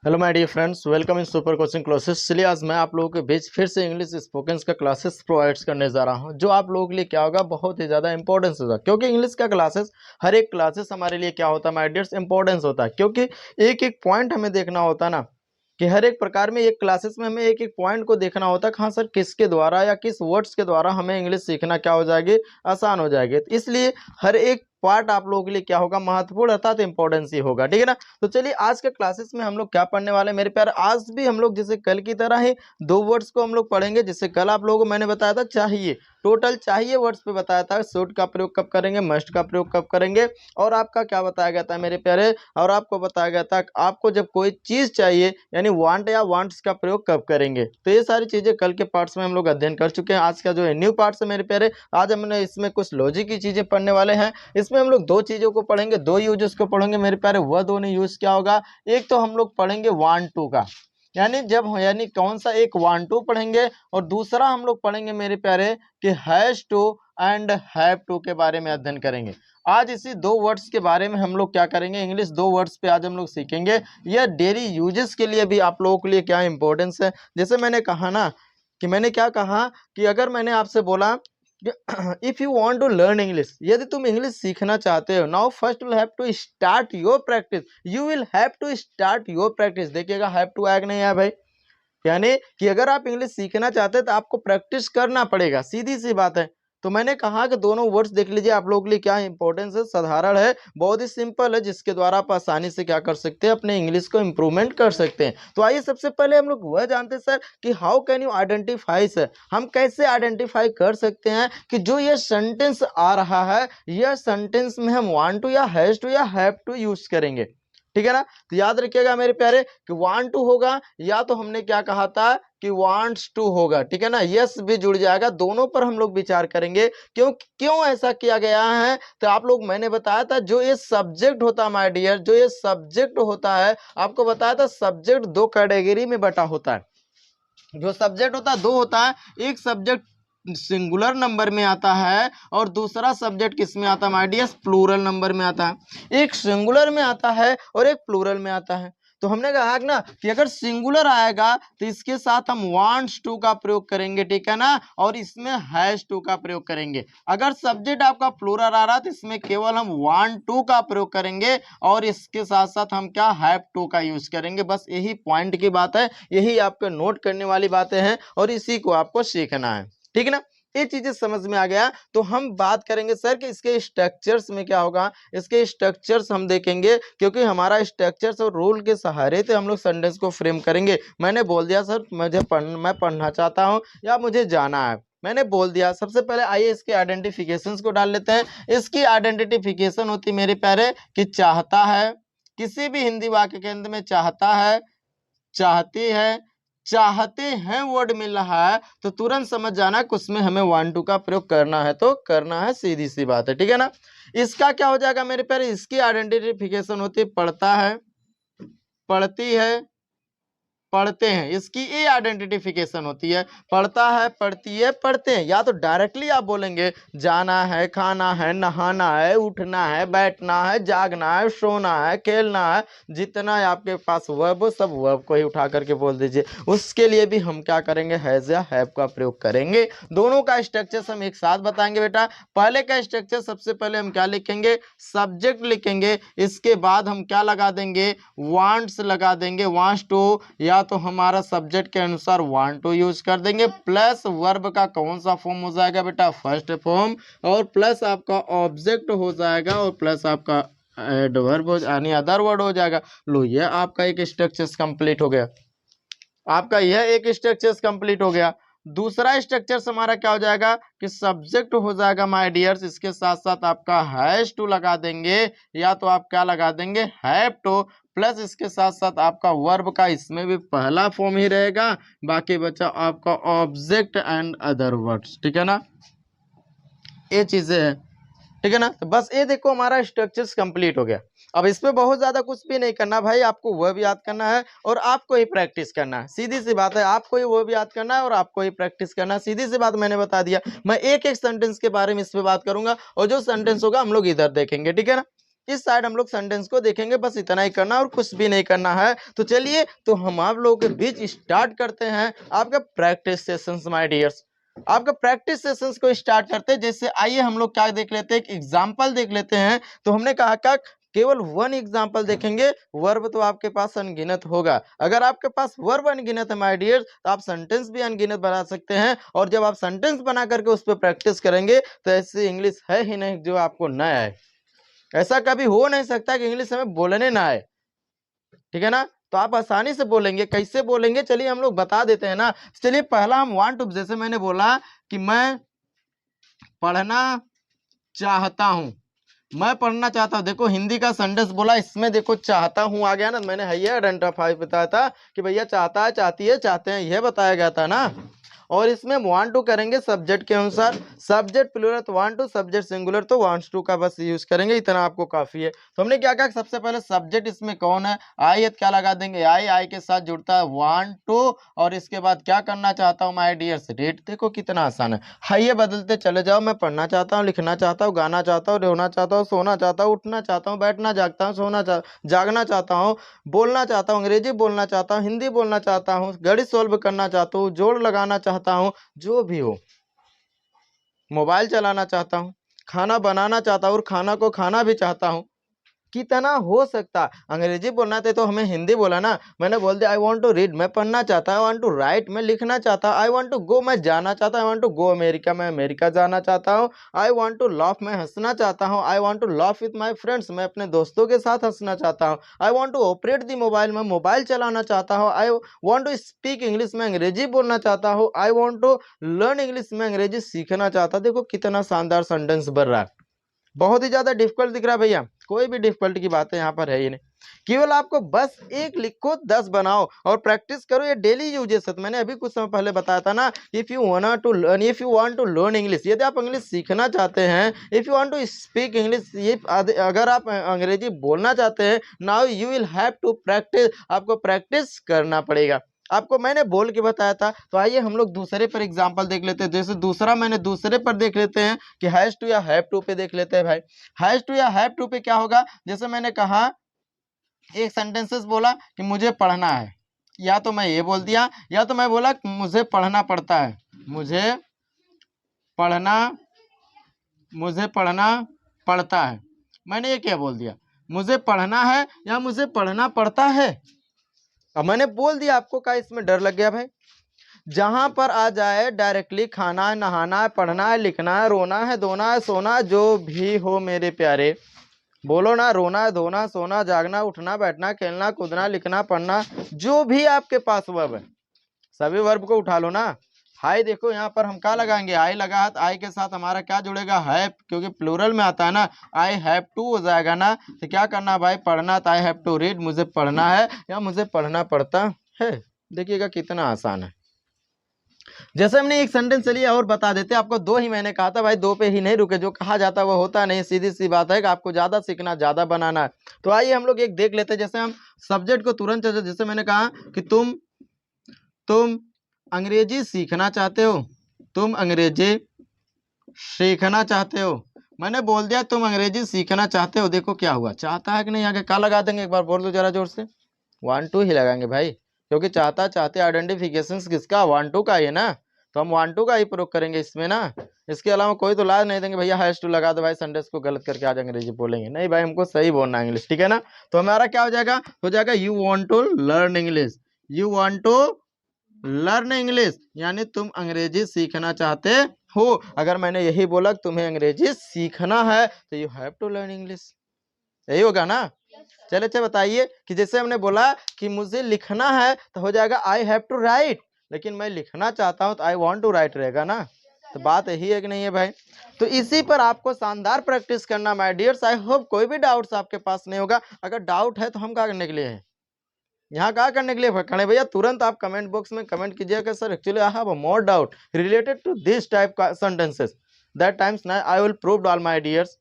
Hello my dear friends, welcome in super coaching classes. चलिए आज मैं आप लोगों के बीच फिर से इंग्लिश स्पोकन का क्लासेस प्रोवाइड करने जा रहा हूं, जो आप लोगों के लिए क्या होगा, बहुत ही ज़्यादा इंपॉर्टेंस होगा। क्योंकि इंग्लिश का क्लासेस, हर एक क्लासेस हमारे लिए क्या होता है माय डियर्स, इंपॉर्टेंस होता है। क्योंकि एक एक पॉइंट हमें देखना होता है ना, कि हर एक प्रकार में एक क्लासेस में हमें एक एक पॉइंट को देखना होता है कि हाँ सर, किसके द्वारा या किस वर्ड्स के द्वारा हमें इंग्लिश सीखना क्या हो जाएगी, आसान हो जाएगी। तो इसलिए हर एक पार्ट आप लोगों के लिए क्या होगा, महत्वपूर्ण अर्थात इंपॉर्टेंस ही होगा। ठीक है ना। तो चलिए आज के क्लासेस में हम लोग क्या पढ़ने वाले हैं मेरे प्यारे। आज भी हम लोग जैसे कल की तरह ही दो वर्ड्स को हम लोग पढ़ेंगे। जैसे कल आप लोगों को मैंने बताया था चाहिए, टोटल चाहिए वर्ड्स पे बताया था। शुड का प्रयोग कब करेंगे, मस्ट का प्रयोग कब करेंगे, और आपका क्या बताया गया था मेरे प्यारे, और आपको बताया गया था आपको जब कोई चीज चाहिए यानी वांट या वांट्स का प्रयोग कब करेंगे। तो ये सारी चीजें कल के पार्ट्स में हम लोग अध्ययन कर चुके हैं। आज का जो है न्यू पार्ट्स है मेरे प्यारे, आज हमने इसमें कुछ लॉजिक की चीजें पढ़ने वाले हैं। इसमें हम लोग दो चीजों को पढ़ेंगे, दो यूजेस को पढ़ेंगे मेरे प्यारे। वह दोनों यूज क्या होगा, एक तो हम लोग पढ़ेंगे वांट टू का, यानी कौन सा, एक वांट टू पढ़ेंगे, और दूसरा हम लोग पढ़ेंगे मेरे प्यारे कि has to and have to के बारे में अध्ययन करेंगे। आज इसी दो वर्ड्स के बारे में हम लोग क्या करेंगे, इंग्लिश दो वर्ड्स पे आज हम लोग सीखेंगे। यह डेली यूजेस के लिए भी आप लोगों के लिए क्या इंपॉर्टेंस है। जैसे मैंने कहा ना, कि मैंने क्या कहा कि अगर मैंने आपसे बोला if you want to learn English, यदि तुम इंग्लिश सीखना चाहते हो, now first will have to start your practice, you will have to start your practice. देखिएगा हैव टू आएगा नहीं है भाई, यानी कि अगर आप इंग्लिश सीखना चाहते हैं तो आपको प्रैक्टिस करना पड़ेगा, सीधी सी बात है। तो मैंने कहा कि दोनों वर्ड्स देख लीजिए, आप लोगों के लिए क्या इंपॉर्टेंस है, साधारण है, बहुत ही सिंपल है, जिसके द्वारा आप आसानी से क्या कर सकते हैं, अपने इंग्लिश को इंप्रूवमेंट कर सकते हैं। तो आइए सबसे पहले हम लोग वह जानते हैं सर कि how can you identify, sir हम कैसे आइडेंटिफाई कर सकते हैं कि जो ये सेंटेंस आ रहा है, यह सेंटेंस में हम वांट टू या हैज टू या हैव टू यूज करेंगे। ठीक है ना। तो याद रखिएगा मेरे प्यारे कि वांट टू होगा, या तो हमने क्या कहा था कि वांट्स टू होगा। ठीक है ना, यस भी जुड़ जाएगा, दोनों पर हम लोग विचार करेंगे। क्यों ऐसा किया गया है, तो आप लोग, मैंने बताया था जो ये सब्जेक्ट होता है माय डियर, जो ये सब्जेक्ट होता है, आपको बताया था सब्जेक्ट दो कैटेगरी में बटा होता है। जो सब्जेक्ट होता है दो होता है, एक सब्जेक्ट सिंगुलर नंबर में आता है और दूसरा सब्जेक्ट किस में आता है माय डियर, प्लूरल नंबर में आता है। एक सिंगुलर में आता है और एक प्लूरल में आता है। तो हमने कहा ना कि अगर सिंगुलर आएगा तो इसके साथ हम वांट्स टू का प्रयोग करेंगे, ठीक है ना, और इसमें हैज टू का प्रयोग करेंगे। अगर सब्जेक्ट आपका प्लूरल आ रहा है तो इसमें केवल हम वांट टू का प्रयोग करेंगे और इसके साथ साथ हम क्या, हैव टू का यूज करेंगे। बस यही पॉइंट की बात है, यही आपको नोट करने वाली बातें हैं और इसी को आपको सीखना है। ठीक है ना, ये चीजें समझ में आ गया। तो हम बात करेंगे सर कि इसके स्ट्रक्चर्स में क्या होगा, इसके स्ट्रक्चर्स हम देखेंगे, क्योंकि हमारा स्ट्रक्चर्स और रूल के सहारे से हम लोग सेंटेंस को फ्रेम करेंगे। मैंने बोल दिया सर मैं पढ़ना चाहता हूँ या मुझे जाना है, मैंने बोल दिया। सबसे पहले आइए इसके आइडेंटिफिकेशंस को डाल लेते हैं। इसकी आइडेंटिफिकेशन होती है मेरे प्यारे कि चाहता है, किसी भी हिंदी वाक्य के अंत में चाहता है, चाहती है, चाहते हैं वर्ड मिल रहा है तो तुरंत समझ जाना कि उसमें हमें वांट टू का प्रयोग करना है, तो करना है, सीधी सी बात है। ठीक है ना। इसका क्या हो जाएगा मेरे प्यारे, इसकी आइडेंटिफिकेशन होती है पढ़ता है, पढ़ती है, पढ़ते हैं। इसकी ये आइडेंटिफिकेशन होती है, पढ़ता है, पढ़ती है, पढ़ते हैं। या तो डायरेक्टली आप बोलेंगे जाना है, खाना है, नहाना है, उठना है, बैठना है, जागना है, सोना है, खेलना है, जितना है आपके पास वर्ब, सब वर्ब को ही उठा करके बोल दीजिए। उसके लिए भी हम क्या करेंगे, हैज या हैव का प्रयोग करेंगे। दोनों का स्ट्रक्चर हम एक साथ बताएंगे बेटा। पहले का स्ट्रक्चर, सबसे पहले हम क्या लिखेंगे, सब्जेक्ट लिखेंगे, इसके बाद हम क्या लगा देंगे, वांट्स लगा देंगे, वांट्स टू, या तो हमारा सब्जेक्ट के अनुसार वांट टू यूज कर देंगे, प्लस वर्ब का कौन सा फॉर्म हो जाएगा बेटा, फर्स्ट फॉर्म, और प्लस आपका ऑब्जेक्ट हो जाएगा, और प्लस आपका एडवर्ब यानी अदर वर्ड हो जाएगा। लो, ये आपका एक स्ट्रक्चर कंप्लीट हो गया, आपका यह एक स्ट्रक्चर कंप्लीट हो गया। दूसरा स्ट्रक्चर हमारा क्या हो जाएगा कि सब्जेक्ट हो जाएगा माय डियर्स, इसके साथ साथ आपका हैज टू लगा देंगे, या तो आप क्या लगा देंगे, हैव टू, प्लस इसके साथ साथ आपका वर्ब का इसमें भी पहला फॉर्म ही रहेगा, बाकी बचा आपका ऑब्जेक्ट एंड अदर वर्ड्स। ठीक है ना, ये चीजें हैं। ठीक है ना। तो बस ये देखो हमारा स्ट्रक्चर्स कंप्लीट हो गया। अब इस पे बहुत ज्यादा कुछ भी नहीं करना भाई, आपको वह भी याद करना है और आपको ही प्रैक्टिस करना है, सीधी सी बात है। आपको ही वो भी याद करना है और आपको ही प्रैक्टिस करना है, सीधी सी बात मैंने बता दिया। मैं एक एक सेंटेंस के बारे में इस पे बात करूंगा और जो सेंटेंस होगा हम लोग इधर देखेंगे। ठीक है ना। इस साइड हम लोग सेंटेंस को देखेंगे, बस इतना ही करना और कुछ भी नहीं करना है। तो चलिए तो हम आप लोगों के बीच स्टार्ट करते हैं आपका प्रैक्टिस सेशंस माय डियर्स। आपका प्रैक्टिस सेशंस को स्टार्ट करते हैं। जैसे आइए हम लोग क्या देख लेते हैं, एक एग्जांपल देख लेते हैं। तो हमने कहा क्या, केवल वन एग्जांपल देखेंगे। वर्ब तो आपके पास अनगिनत होगा। अगर आपके पास वर्ब अनगिनत है माय डियर, तो आप सेंटेंस भी अनगिनत बना सकते हैं। और जब आप सेंटेंस बना करके उस पर प्रैक्टिस करेंगे तो ऐसी इंग्लिश है ही नहीं जो आपको न आए। ऐसा कभी हो नहीं सकता कि इंग्लिश हमें बोलने ना आए, ठीक है ना। तो आप आसानी से बोलेंगे। कैसे बोलेंगे चलिए हम लोग बता देते हैं ना। चलिए पहला हम वांट टू, जैसे मैंने बोला कि मैं पढ़ना चाहता हूं, मैं पढ़ना चाहता हूं। देखो हिंदी का सेंटेंस बोला, इसमें देखो चाहता हूं आ गया ना। मैंने है आइडेंटिफाई बताया था कि भैया चाहता है, चाहती है, चाहते हैं, यह बताया गया था ना। और इसमें वांट टू करेंगे सब्जेक्ट के अनुसार। सब्जेक्ट प्लूरल तो वांट टू, सब्जेक्ट सिंगुलर तो वांट्स टू का बस यूज करेंगे, इतना आपको काफी है। तो हमने क्या कहा, सबसे पहले सब्जेक्ट इसमें कौन है, आई है, क्या लगा देंगे, आई के साथ जुड़ता है वांट टू। और इसके बाद क्या करना चाहता हूँ माय डियर्स, रीड। देखो कितना आसान है। ये बदलते चले जाओ। मैं पढ़ना चाहता हूँ, लिखना चाहता हूँ, गाना चाहता हूँ, रोना चाहता हूँ, सोना चाहता हूँ, उठना चाहता हूँ, बैठना जागता हूँ, जागना चाहता हूँ, बोलना चाहता हूँ, अंग्रेजी बोलना चाहता हूँ, हिंदी बोलना चाहता हूँ, गणित सॉल्व करना चाहता हूँ, जोड़ लगाना चाहता हूँ, जो भी हो, मोबाइल चलाना चाहता हूँ, खाना बनाना चाहता हूँ और खाना को खाना भी चाहता हूँ। कितना हो सकता। अंग्रेजी बोलना थे तो हमें हिंदी बोला ना। मैंने बोल दिया आई वांट टू रीड, मैं पढ़ना चाहता हूँ, आई वांट टू राइट, मैं लिखना चाहता हूँ, आई वांट टू गो, मैं जाना चाहता हूँ, I want to go America, मैं अमेरिका जाना चाहता हूँ, आई वांट टू लाफ, मैं हंसना चाहता हूँ, I want to laugh with my friends, मैं अपने दोस्तों के साथ हंसना चाहता हूँ, I want to operate the mobile, मैं मोबाइल चलाना चाहता हूँ, I want to speak English, मैं अंग्रेजी बोलना चाहता हूँ, I want to learn English, मैं अंग्रेजी सीखना चाहता हूँ। देखो कितना शानदार सेंटेंस बन रहा है। बहुत ही ज्यादा डिफिकल्ट दिख रहा है भैया, कोई भी डिफिकल्ट की बात है यहाँ पर है ही नहीं। केवल आपको बस एक लिखो 10 बनाओ और प्रैक्टिस करो। ये डेली यूजेस है। तो मैंने अभी कुछ समय पहले बताया था ना, if you want to learn English, यदि आप इंग्लिश सीखना चाहते हैं, if you want to speak English, ये अगर आप अंग्रेजी बोलना चाहते हैं, now you will have to practice, आपको प्रैक्टिस करना पड़ेगा। आपको मैंने बोल के बताया था। तो आइए हम लोग दूसरे पर एग्जांपल देख लेते हैं। जैसे दूसरा मैंने दूसरे पर देख लेते हैं कि हैज टू या हैव टू पे देख लेते हैं भाई। हैज टू या हैव टू पे क्या होगा, जैसे मैंने कहा एक सेंटेंसेस बोला कि मुझे पढ़ना है, या तो मैं ये बोल दिया, या तो मैं बोला मुझे पढ़ना पड़ता है, पढ़ना मुझे पढ़ना पड़ता है। मैंने ये क्या बोल दिया, मुझे पढ़ना है या मुझे पढ़ना पड़ता है। अब मैंने बोल दिया आपको, क्या इसमें डर लग गया भाई। जहां पर आ जाए डायरेक्टली खाना है, नहाना है, पढ़ना है, लिखना है, रोना है, धोना है, सोना, जो भी हो मेरे प्यारे, बोलो ना, रोना है, धोना, सोना, जागना, उठना, बैठना, खेलना, कूदना, लिखना, पढ़ना, जो भी आपके पास वर्ब है, सभी वर्ब को उठा लो ना। हाई देखो यहाँ पर हम क्या लगाएंगे, आई लगा है, आई के साथ हमारा क्या जुड़ेगा, हैव, क्योंकि प्लूरल में आता है ना, आई हैव टू हो जाएगा ना। तो क्या करना भाई, पढ़ना, तो आई हैव टू रीड, मुझे पढ़ना है या मुझे पढ़ना पड़ता है। देखिएगा कितना आसान है। जैसे हमने एक सेंटेंस चलिए और बता देते, आपको दो ही मैंने कहा था भाई, दो पे ही नहीं रुके, जो कहा जाता है वो होता नहीं, सीधी सी बात है कि आपको ज्यादा सीखना, ज्यादा बनाना है। तो आइए हम लोग एक देख लेते हैं। जैसे हम सब्जेक्ट को तुरंत, जैसे मैंने कहा कि तुम अंग्रेजी सीखना चाहते हो, तुम अंग्रेजी सीखना चाहते हो। मैंने बोल दिया तुम अंग्रेजी सीखना चाहते हो। देखो क्या हुआ, चाहता है कि नहीं, आगे क्या लगा देंगे, एक बार बोल दो जरा जोर से, वांट टू ही लगाएंगे भाई, क्योंकि चाहता चाहते आइडेंटिफिकेशन किसका, वांट टू का ही है ना। तो हम वांट टू का ही प्रयोग करेंगे इसमें ना। इसके अलावा कोई तो लाज नहीं देंगे भैया हैज टू लगा दो भाई, संडेस को गलत करके आज अंग्रेजी बोलेंगे, नहीं भाई, हमको सही बोलना है इंग्लिश, ठीक है ना। तो हमारा क्या हो जाएगा you want to learn English, you want to learn English, यानी तुम अंग्रेजी सीखना चाहते हो। अगर मैंने यही बोला कि तुम्हें अंग्रेजी सीखना है, तो you have to learn English, यही होगा ना। चले अच्छा बताइए कि जैसे हमने बोला कि मुझे लिखना है, तो हो जाएगा आई हैव टू राइट, लेकिन मैं लिखना चाहता हूं तो आई वांट टू राइट रहेगा ना। तो बात यही है कि नहीं है भाई। तो इसी पर आपको शानदार प्रैक्टिस करना माय डियर्स। आई होप कोई भी डाउट्स आपके पास नहीं होगा। अगर डाउट है तो हम क्या करने के लिए हैं, यहाँ क्या करने के लिए खड़े भैया, तुरंत आप कमेंट बॉक्स में कमेंट कीजिएगा sir actually I have a more doubt related to this type sentences, that times I will prove all my dears.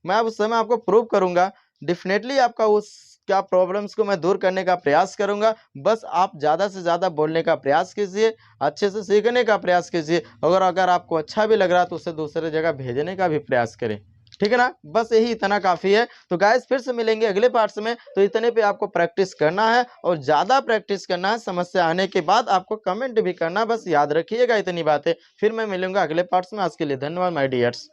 मैं अब उस समय आपको प्रूव करूंगा, डेफिनेटली आपका उस क्या प्रॉब्लम्स को मैं दूर करने का प्रयास करूंगा। बस आप ज़्यादा से ज़्यादा बोलने का प्रयास कीजिए, अच्छे से सीखने का प्रयास कीजिए, अगर आपको अच्छा भी लग रहा है तो उसे दूसरे जगह भेजने का भी प्रयास करें, ठीक है ना। बस यही इतना काफ़ी है। तो गाइस फिर से मिलेंगे अगले पार्ट्स में, तो इतने पे आपको प्रैक्टिस करना है और ज़्यादा प्रैक्टिस करना है। समस्या आने के बाद आपको कमेंट भी करना, बस याद रखिएगा इतनी बातें। फिर मैं मिलूंगा अगले पार्ट्स में। आज के लिए धन्यवाद माय डियर्स।